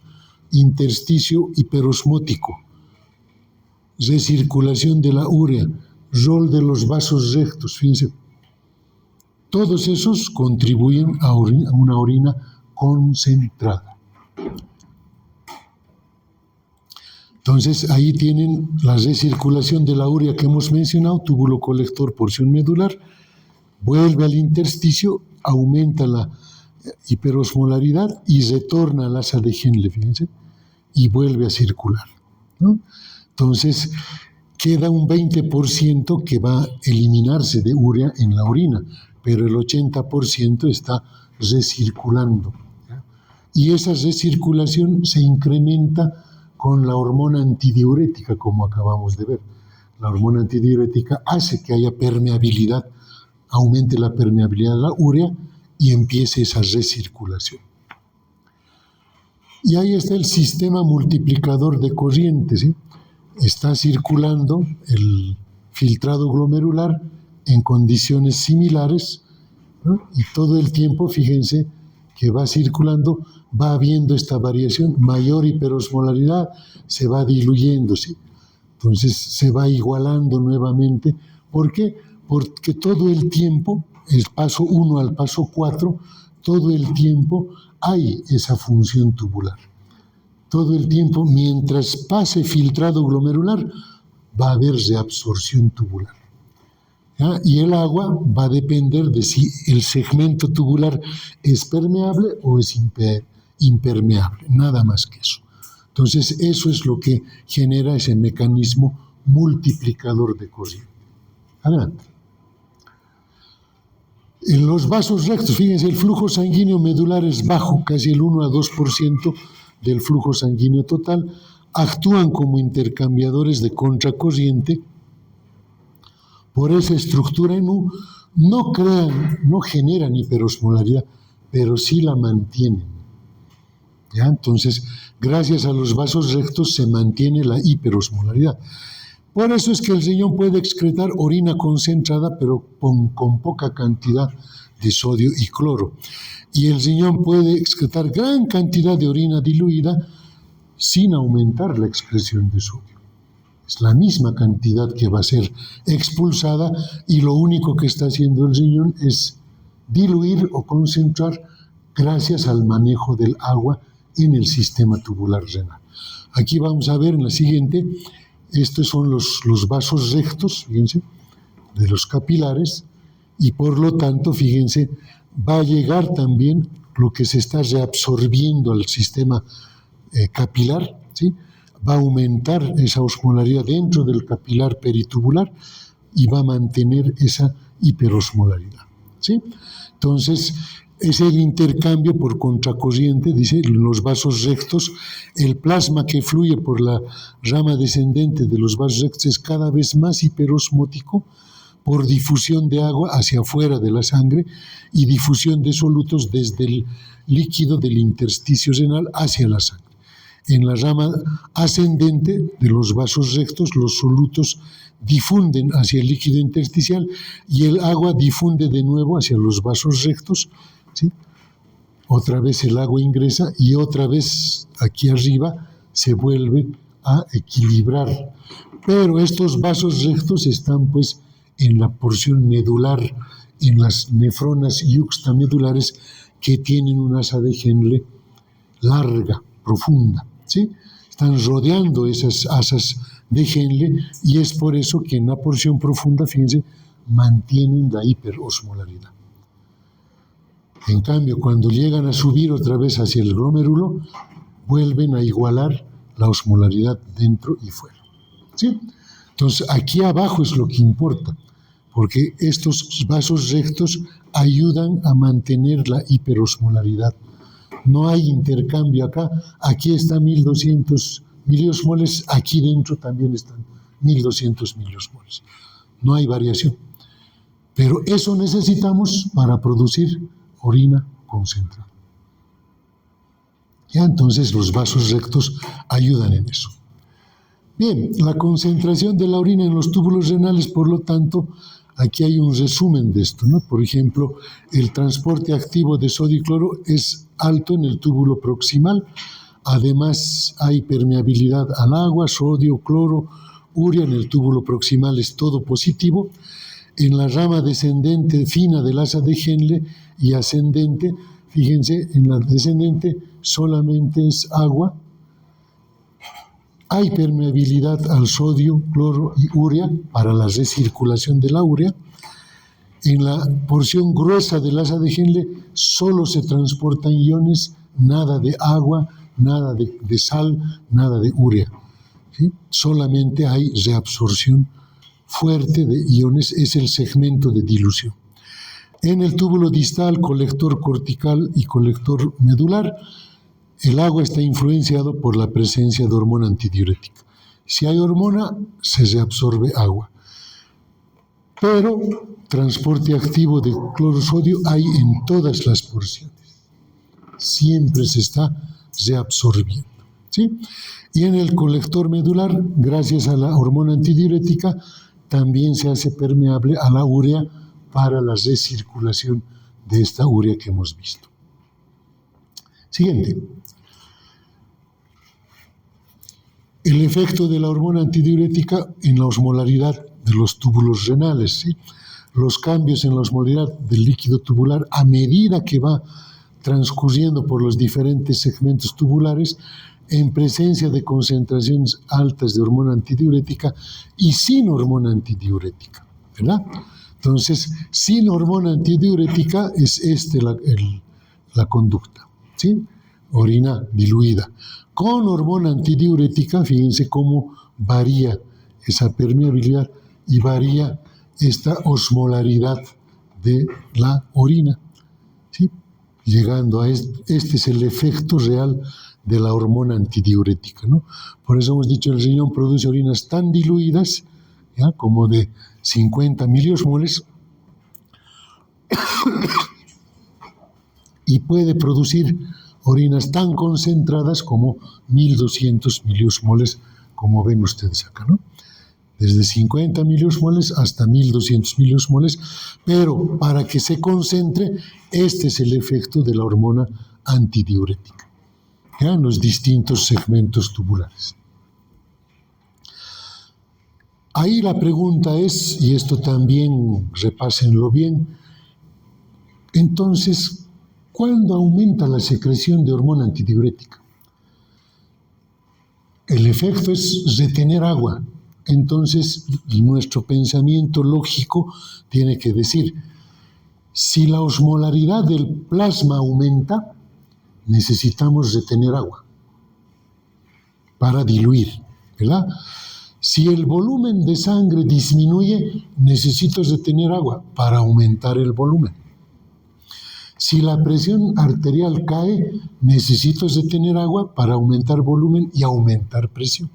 intersticio hiperosmótico, recirculación de la urea, rol de los vasos rectos, fíjense. Todos esos contribuyen a una orina concentrada. Entonces, ahí tienen la recirculación de la urea que hemos mencionado, túbulo colector, porción medular, vuelve al intersticio, aumenta la hiperosmolaridad y retorna al asa de Henle, fíjense, y vuelve a circular, ¿no? Entonces, queda un 20% que va a eliminarse de urea en la orina, pero el 80% está recirculando, ¿ya? Y esa recirculación se incrementa con la hormona antidiurética, como acabamos de ver. La hormona antidiurética hace que haya permeabilidad, aumente la permeabilidad de la urea y empiece esa recirculación. Y ahí está el sistema multiplicador de corrientes, ¿sí? Está circulando el filtrado glomerular en condiciones similares, ¿no? Y todo el tiempo, fíjense, que va circulando, va habiendo esta variación, mayor hiperosmolaridad, se va diluyendo, ¿sí? Entonces se va igualando nuevamente. ¿Por qué? Porque todo el tiempo, el paso 1 al paso 4, todo el tiempo hay esa función tubular. Todo el tiempo, mientras pase filtrado glomerular, va a haber reabsorción tubular, ¿ya? Y el agua va a depender de si el segmento tubular es permeable o es impermeable, nada más que eso. Entonces, eso es lo que genera ese mecanismo multiplicador de corriente. Adelante. En los vasos rectos, fíjense, el flujo sanguíneo medular es bajo, casi el 1 a 2% del flujo sanguíneo total, actúan como intercambiadores de contracorriente. Por esa estructura en U, no generan hiperosmolaridad, pero sí la mantienen, ¿ya? Entonces, gracias a los vasos rectos se mantiene la hiperosmolaridad. Por eso es que el riñón puede excretar orina concentrada, pero con poca cantidad de sodio y cloro. Y el riñón puede excretar gran cantidad de orina diluida sin aumentar la excreción de sodio. Es la misma cantidad que va a ser expulsada y lo único que está haciendo el riñón es diluir o concentrar gracias al manejo del agua en el sistema tubular renal. Aquí vamos a ver en la siguiente, estos son los vasos rectos, fíjense, de los capilares, y por lo tanto, fíjense, va a llegar también lo que se está reabsorbiendo al sistema capilar, ¿sí? Va a aumentar esa osmolaridad dentro del capilar peritubular y va a mantener esa hiperosmolaridad, ¿sí? Entonces, es el intercambio por contracorriente, dice, en los vasos rectos, el plasma que fluye por la rama descendente de los vasos rectos es cada vez más hiperosmótico por difusión de agua hacia afuera de la sangre y difusión de solutos desde el líquido del intersticio renal hacia la sangre. En la rama ascendente de los vasos rectos, los solutos difunden hacia el líquido intersticial y el agua difunde de nuevo hacia los vasos rectos, ¿sí? Otra vez el agua ingresa y otra vez aquí arriba se vuelve a equilibrar. Pero estos vasos rectos están pues en la porción medular, en las nefronas yuxtamedulares que tienen una asa de Henle larga, profunda, ¿sí? Están rodeando esas asas de Henle y es por eso que en la porción profunda, fíjense, mantienen la hiperosmolaridad. En cambio, cuando llegan a subir otra vez hacia el glomérulo, vuelven a igualar la osmolaridad dentro y fuera, ¿sí? Entonces, aquí abajo es lo que importa, porque estos vasos rectos ayudan a mantener la hiperosmolaridad. No hay intercambio acá. Aquí está 1200 miliosmoles, aquí dentro también están 1200 miliosmoles. No hay variación. Pero eso necesitamos para producir orina concentrada. Ya, entonces los vasos rectos ayudan en eso. Bien, la concentración de la orina en los túbulos renales, por lo tanto, aquí hay un resumen de esto, ¿no? Por ejemplo, el transporte activo de sodio y cloro es alto en el túbulo proximal. Además, hay permeabilidad al agua, sodio, cloro, urea en el túbulo proximal es todo positivo. En la rama descendente fina del asa de Henle y ascendente, fíjense, en la descendente solamente es agua. Hay permeabilidad al sodio, cloro y urea para la recirculación de la urea. En la porción gruesa del asa de Henle solo se transportan iones, nada de agua, nada de sal, nada de urea, ¿sí? Solamente hay reabsorción fuerte de iones, es el segmento de dilución. En el túbulo distal, colector cortical y colector medular, el agua está influenciado por la presencia de hormona antidiurética. Si hay hormona, se reabsorbe agua. Pero transporte activo de cloro-sodio hay en todas las porciones. Siempre se está reabsorbiendo, ¿sí? Y en el colector medular, gracias a la hormona antidiurética, también se hace permeable a la urea para la recirculación de esta urea que hemos visto. Siguiente. El efecto de la hormona antidiurética en la osmolaridad de los túbulos renales, ¿sí? Los cambios en la osmolaridad del líquido tubular a medida que va transcurriendo por los diferentes segmentos tubulares en presencia de concentraciones altas de hormona antidiurética y sin hormona antidiurética, ¿verdad? Entonces, sin hormona antidiurética es la conducta, ¿sí? Orina diluida. Con hormona antidiurética, fíjense cómo varía esa permeabilidad y varía esta osmolaridad de la orina, ¿sí? Llegando a este es el efecto real de la hormona antidiurética, ¿no? Por eso hemos dicho, el riñón produce orinas tan diluidas, ¿ya? Como de 50 miliosmoles, y puede producir orinas tan concentradas como 1200 miliosmoles, como ven ustedes acá, ¿no? Desde 50 miliosmoles hasta 1200 miliosmoles, pero para que se concentre, este es el efecto de la hormona antidiurética, ¿ya? En los distintos segmentos tubulares. Ahí la pregunta es, y esto también repásenlo bien, entonces, ¿cuándo aumenta la secreción de hormona antidiurética? El efecto es retener agua. Entonces, nuestro pensamiento lógico tiene que decir, si la osmolaridad del plasma aumenta, necesitamos retener agua. para diluir, ¿verdad? Si el volumen de sangre disminuye, necesito retener agua para aumentar el volumen. Si la presión arterial cae, necesito retener agua para aumentar volumen y aumentar presión.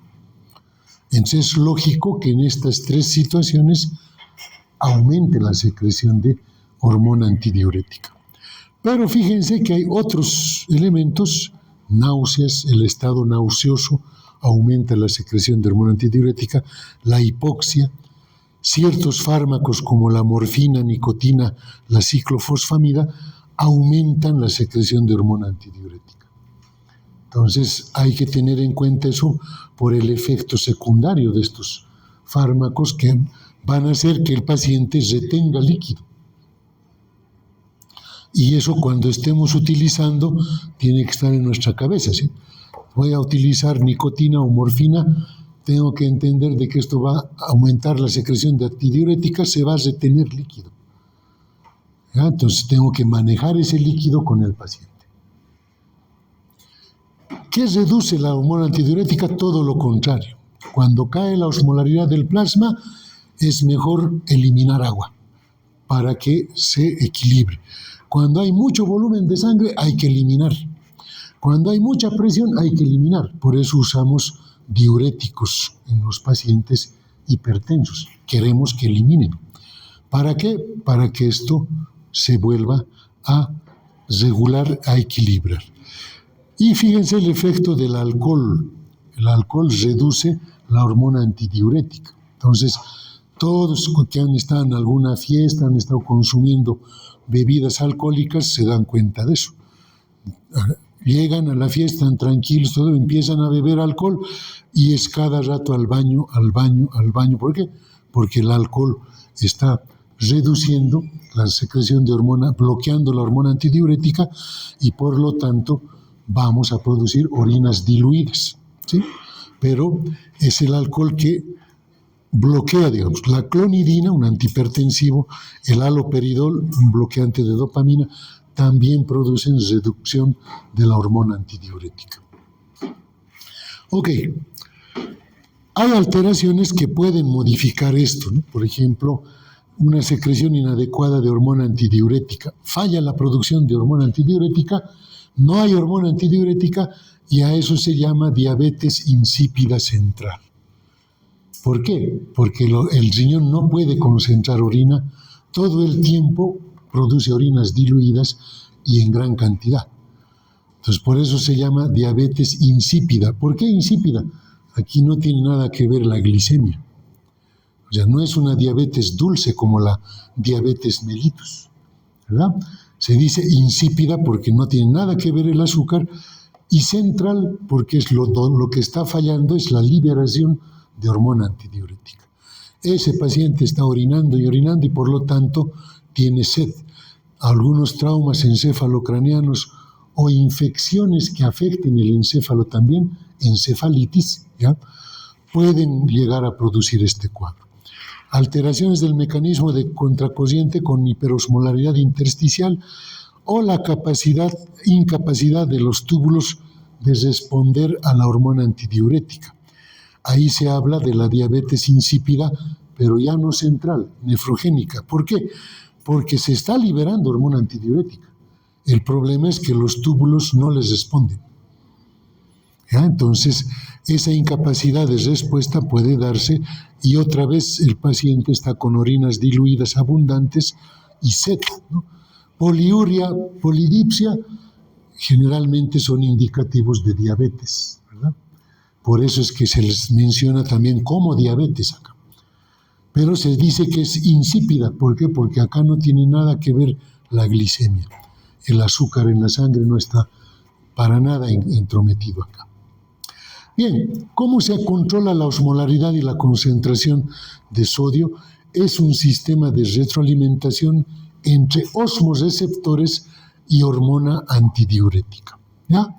Entonces es lógico que en estas tres situaciones aumente la secreción de hormona antidiurética. Pero fíjense que hay otros elementos, náuseas, el estado nauseoso aumenta la secreción de hormona antidiurética, la hipoxia, ciertos fármacos como la morfina, nicotina, la ciclofosfamida aumentan la secreción de hormona antidiurética. Entonces hay que tener en cuenta eso por el efecto secundario de estos fármacos que van a hacer que el paciente retenga líquido. Y eso cuando estemos utilizando tiene que estar en nuestra cabeza, ¿sí? Voy a utilizar nicotina o morfina, tengo que entender de que esto va a aumentar la secreción de antidiurética, se va a retener líquido. ¿Ya? Entonces tengo que manejar ese líquido con el paciente. ¿Qué reduce la hormona antidiurética? Todo lo contrario. Cuando cae la osmolaridad del plasma, es mejor eliminar agua para que se equilibre. Cuando hay mucho volumen de sangre, hay que eliminar. Cuando hay mucha presión, hay que eliminar. Por eso usamos diuréticos en los pacientes hipertensos. Queremos que eliminen. ¿Para qué? Para que esto se vuelva a regular, a equilibrar. Y fíjense el efecto del alcohol. El alcohol reduce la hormona antidiurética. Entonces, todos que han estado en alguna fiesta, han estado consumiendo bebidas alcohólicas, se dan cuenta de eso. Llegan a la fiesta, están tranquilos, todo, empiezan a beber alcohol y es cada rato al baño, al baño, al baño. ¿Por qué? Porque el alcohol está reduciendo la secreción de hormona, bloqueando la hormona antidiurética y por lo tanto vamos a producir orinas diluidas, ¿sí? Pero es el alcohol que bloquea, digamos, la clonidina, un antihipertensivo, el haloperidol, un bloqueante de dopamina, también producen reducción de la hormona antidiurética. Ok, hay alteraciones que pueden modificar esto, ¿no? Por ejemplo, una secreción inadecuada de hormona antidiurética. Falla la producción de hormona antidiurética, no hay hormona antidiurética y a eso se llama diabetes insípida central. ¿Por qué? Porque el riñón no puede concentrar orina, todo el tiempo produce orinas diluidas y en gran cantidad. Entonces, por eso se llama diabetes insípida. ¿Por qué insípida? Aquí no tiene nada que ver la glicemia. O sea, no es una diabetes dulce como la diabetes mellitus, ¿verdad? Se dice insípida porque no tiene nada que ver el azúcar y central porque es lo que está fallando es la liberación de hormona antidiurética. Ese paciente está orinando y por lo tanto tiene sed. Algunos traumas encefalocraneanos o infecciones que afecten el encéfalo también, encefalitis, ¿ya? Pueden llegar a producir este cuadro. Alteraciones del mecanismo de contracorriente con hiperosmolaridad intersticial o la incapacidad de los túbulos de responder a la hormona antidiurética. Ahí se habla de la diabetes insípida, pero ya no central, nefrogénica. ¿Por qué? Porque se está liberando hormona antidiurética. El problema es que los túbulos no les responden. ¿Ya? Entonces, esa incapacidad de respuesta puede darse y otra vez el paciente está con orinas diluidas abundantes y sed, ¿no? Poliuria, polidipsia, generalmente son indicativos de diabetes, ¿verdad? Por eso es que se les menciona también como diabetes acá. Pero se dice que es insípida. ¿Por qué? Porque acá no tiene nada que ver la glicemia. El azúcar en la sangre no está para nada entrometido acá. Bien, ¿cómo se controla la osmolaridad y la concentración de sodio? Es un sistema de retroalimentación entre osmoreceptores y hormona antidiurética, ¿ya?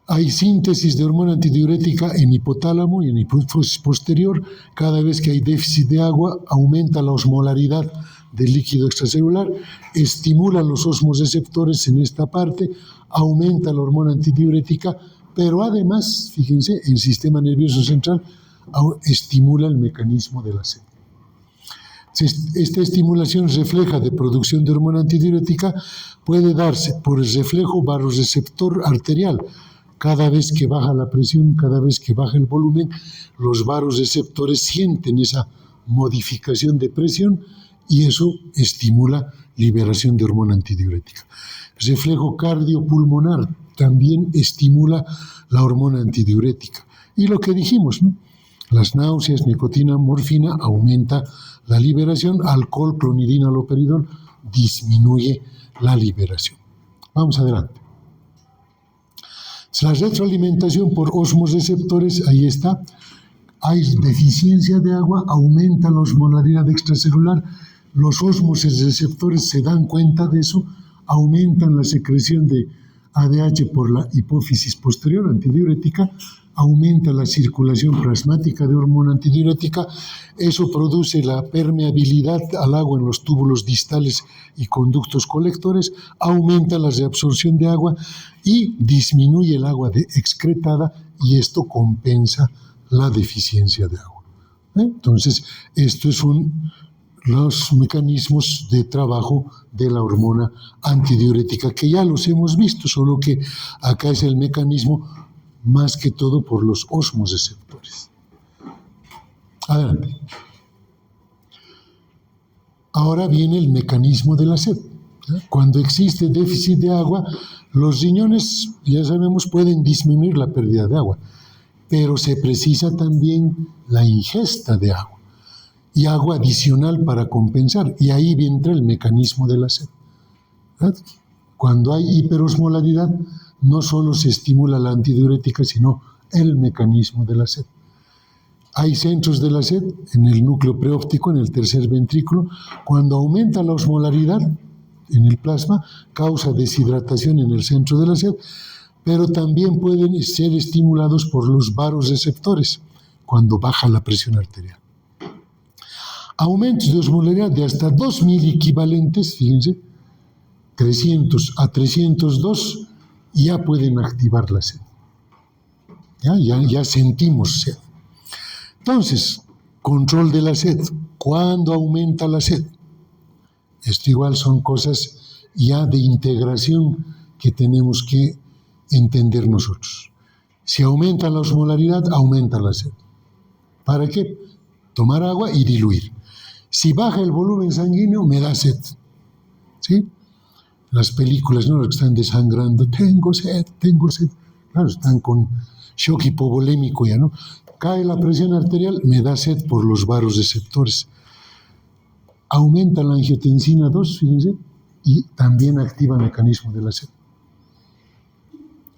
Hay síntesis de hormona antidiurética en hipotálamo y en hipófisis posterior. Cada vez que hay déficit de agua, aumenta la osmolaridad del líquido extracelular, estimula los osmoreceptores en esta parte, aumenta la hormona antidiurética, pero además, fíjense, el sistema nervioso central estimula el mecanismo de la sed. Esta estimulación refleja de producción de hormona antidiurética puede darse por el reflejo vasoreceptor arterial. Cada vez que baja la presión, cada vez que baja el volumen, los vasoreceptores sienten esa modificación de presión y eso estimula liberación de hormona antidiurética. Reflejo cardiopulmonar también estimula la hormona antidiurética. Y lo que dijimos, ¿no? Las náuseas, nicotina, morfina, aumenta la liberación, alcohol, clonidina, haloperidol, disminuye la liberación. Vamos adelante. La retroalimentación por osmoreceptores, ahí está. Hay deficiencia de agua, aumenta la osmolaridad extracelular, los osmoreceptores se dan cuenta de eso, aumentan la secreción de ADH por la hipófisis posterior antidiurética, aumenta la circulación plasmática de hormona antidiurética, eso produce la permeabilidad al agua en los túbulos distales y conductos colectores, aumenta la reabsorción de agua y disminuye el agua excretada y esto compensa la deficiencia de agua. Entonces, estos son los mecanismos de trabajo de la hormona antidiurética, que ya los hemos visto, solo que acá es el mecanismo más que todo por los osmoreceptores. Adelante. Ahora viene el mecanismo de la sed. Cuando existe déficit de agua, los riñones, ya sabemos, pueden disminuir la pérdida de agua, pero se precisa también la ingesta de agua y agua adicional para compensar, y ahí entra el mecanismo de la sed. Cuando hay hiperosmolaridad, no solo se estimula la antidiurética, sino el mecanismo de la sed. Hay centros de la sed en el núcleo preóptico, en el tercer ventrículo. Cuando aumenta la osmolaridad en el plasma, causa deshidratación en el centro de la sed, pero también pueden ser estimulados por los vasoreceptores cuando baja la presión arterial. Aumentos de osmolaridad de hasta 2000 equivalentes, fíjense, 300 a 302, ya pueden activar la sed. Ya sentimos sed. Entonces, control de la sed. ¿Cuándo aumenta la sed? Esto igual son cosas ya de integración que tenemos que entender nosotros. Si aumenta la osmolaridad, aumenta la sed. ¿Para qué? Tomar agua y diluir. Si baja el volumen sanguíneo, me da sed. ¿Sí? Las películas, ¿no? Los que están desangrando, tengo sed. Claro, están con shock hipovolémico ya, ¿no? Cae la presión arterial, me da sed por los vasoreceptores. Aumenta la angiotensina 2, fíjense, y también activa el mecanismo de la sed.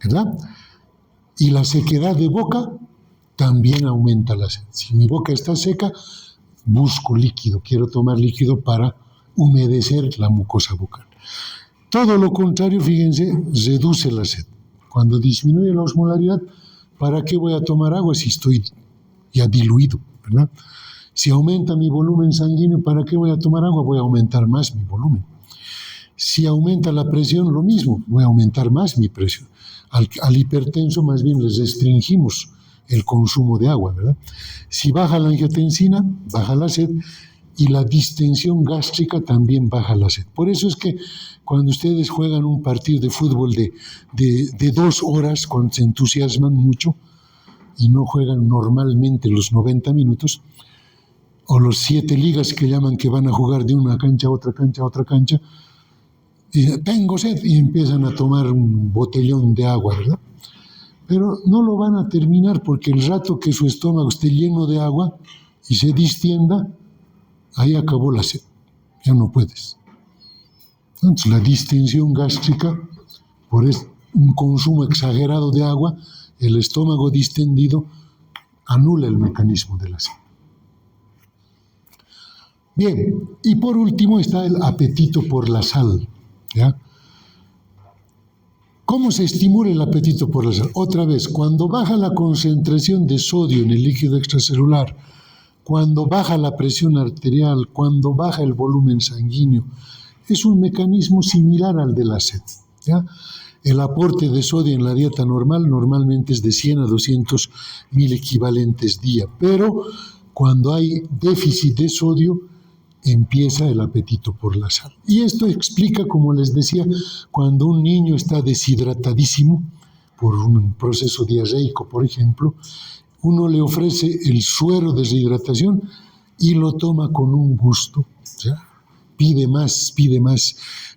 ¿Verdad? Y la sequedad de boca también aumenta la sed. Si mi boca está seca, busco líquido, quiero tomar líquido para humedecer la mucosa bucal. Todo lo contrario, fíjense, reduce la sed. Cuando disminuye la osmolaridad, ¿para qué voy a tomar agua si estoy ya diluido? ¿Verdad? Si aumenta mi volumen sanguíneo, ¿para qué voy a tomar agua? Voy a aumentar más mi volumen. Si aumenta la presión, lo mismo, voy a aumentar más mi presión. Al hipertenso más bien les restringimos el consumo de agua, ¿verdad? Si baja la angiotensina, baja la sed, y la distensión gástrica también baja la sed. Por eso es que cuando ustedes juegan un partido de fútbol de 2 horas, cuando se entusiasman mucho y no juegan normalmente los 90 minutos, o los 7 ligas que llaman, que van a jugar de una cancha a otra cancha a otra cancha, y tengo sed, y empiezan a tomar un botellón de agua, ¿verdad? Pero no lo van a terminar, porque el rato que su estómago esté lleno de agua y se distienda, ahí acabó la sed, ya no puedes. Entonces, la distensión gástrica, por un consumo exagerado de agua, el estómago distendido anula el mecanismo de la sed. Bien, y por último está el apetito por la sal, ¿ya? ¿Cómo se estimula el apetito por la sal? Otra vez, cuando baja la concentración de sodio en el líquido extracelular cuando baja la presión arterial, cuando baja el volumen sanguíneo. Es un mecanismo similar al de la sed, ¿ya? El aporte de sodio en la dieta normal normalmente es de 100 a 200 mil equivalentes día, pero cuando hay déficit de sodio, empieza el apetito por la sal. Y esto explica, como les decía, cuando un niño está deshidratadísimo por un proceso diarreico, por ejemplo, uno le ofrece el suero de rehidratación y lo toma con un gusto, ¿ya? Pide más,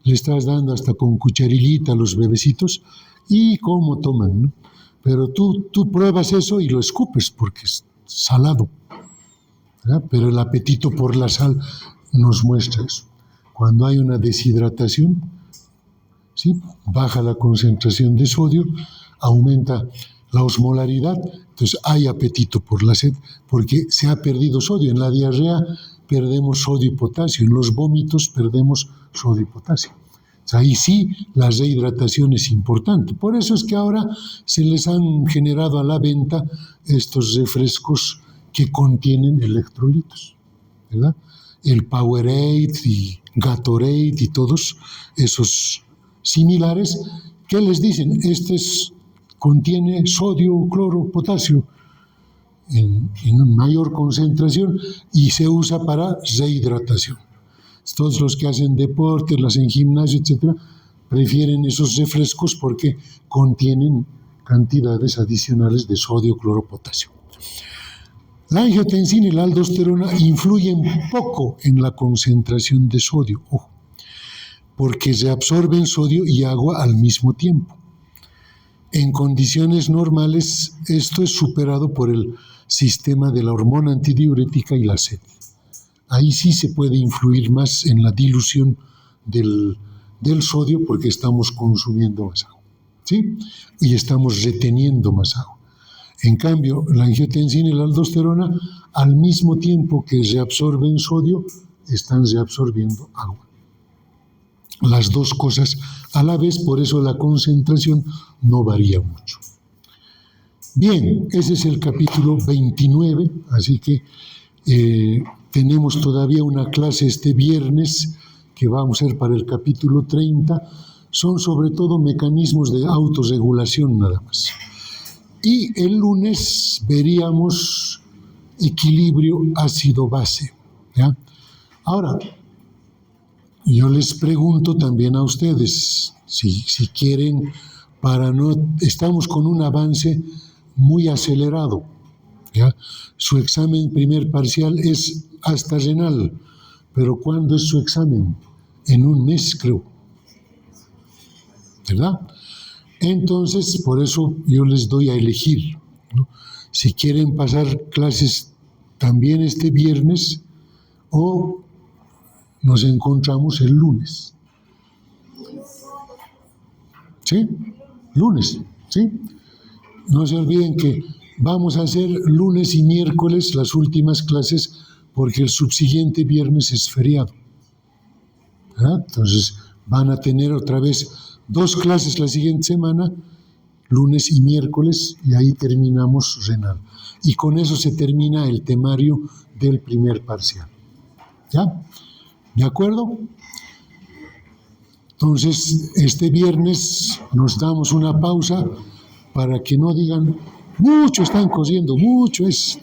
le estás dando hasta con cucharillita a los bebecitos y cómo toman, ¿no? Pero tú pruebas eso y lo escupes porque es salado, ¿verdad? Pero el apetito por la sal nos muestra eso. Cuando hay una deshidratación, ¿sí?, baja la concentración de sodio, aumenta la osmolaridad, entonces hay apetito por la sed porque se ha perdido sodio. En la diarrea perdemos sodio y potasio, en los vómitos perdemos sodio y potasio. Ahí sí la rehidratación es importante. Por eso es que ahora se les han generado a la venta estos refrescos que contienen electrolitos, ¿verdad? El Powerade y Gatorade y todos esos similares que les dicen, contiene sodio, cloro, potasio en mayor concentración y se usa para rehidratación. Todos los que hacen deporte, las en gimnasio, etcétera, prefieren esos refrescos porque contienen cantidades adicionales de sodio, cloro, potasio. La angiotensina y la aldosterona influyen poco en la concentración de sodio, ojo, porque reabsorben sodio y agua al mismo tiempo. En condiciones normales, esto es superado por el sistema de la hormona antidiurética y la sed. Ahí sí se puede influir más en la dilución del sodio porque estamos consumiendo más agua, ¿sí? Y estamos reteniendo más agua. En cambio, la angiotensina y la aldosterona, al mismo tiempo que reabsorben sodio, están reabsorbiendo agua. Las dos cosas a la vez, por eso la concentración no varía mucho. Bien, ese es el capítulo 29, así que tenemos todavía una clase este viernes que vamos a ser para el capítulo 30. Son sobre todo mecanismos de autorregulación nada más. Y el lunes veríamos equilibrio ácido-base, ¿ya? Ahora, yo les pregunto también a ustedes, si quieren, estamos con un avance muy acelerado, ¿ya? Su examen primer parcial es hasta renal, pero ¿cuándo es su examen? En un mes, creo, ¿verdad? Entonces, por eso yo les doy a elegir, ¿no? Si quieren pasar clases también este viernes o nos encontramos el lunes. ¿Sí? Lunes, ¿sí? No se olviden que vamos a hacer lunes y miércoles las últimas clases porque el subsiguiente viernes es feriado, ¿verdad? Entonces van a tener otra vez 2 clases la siguiente semana, lunes y miércoles, y ahí terminamos renal. Y con eso se termina el temario del primer parcial. ¿Ya? ¿De acuerdo? Entonces, este viernes nos damos una pausa para que no digan, mucho están cosiendo, mucho es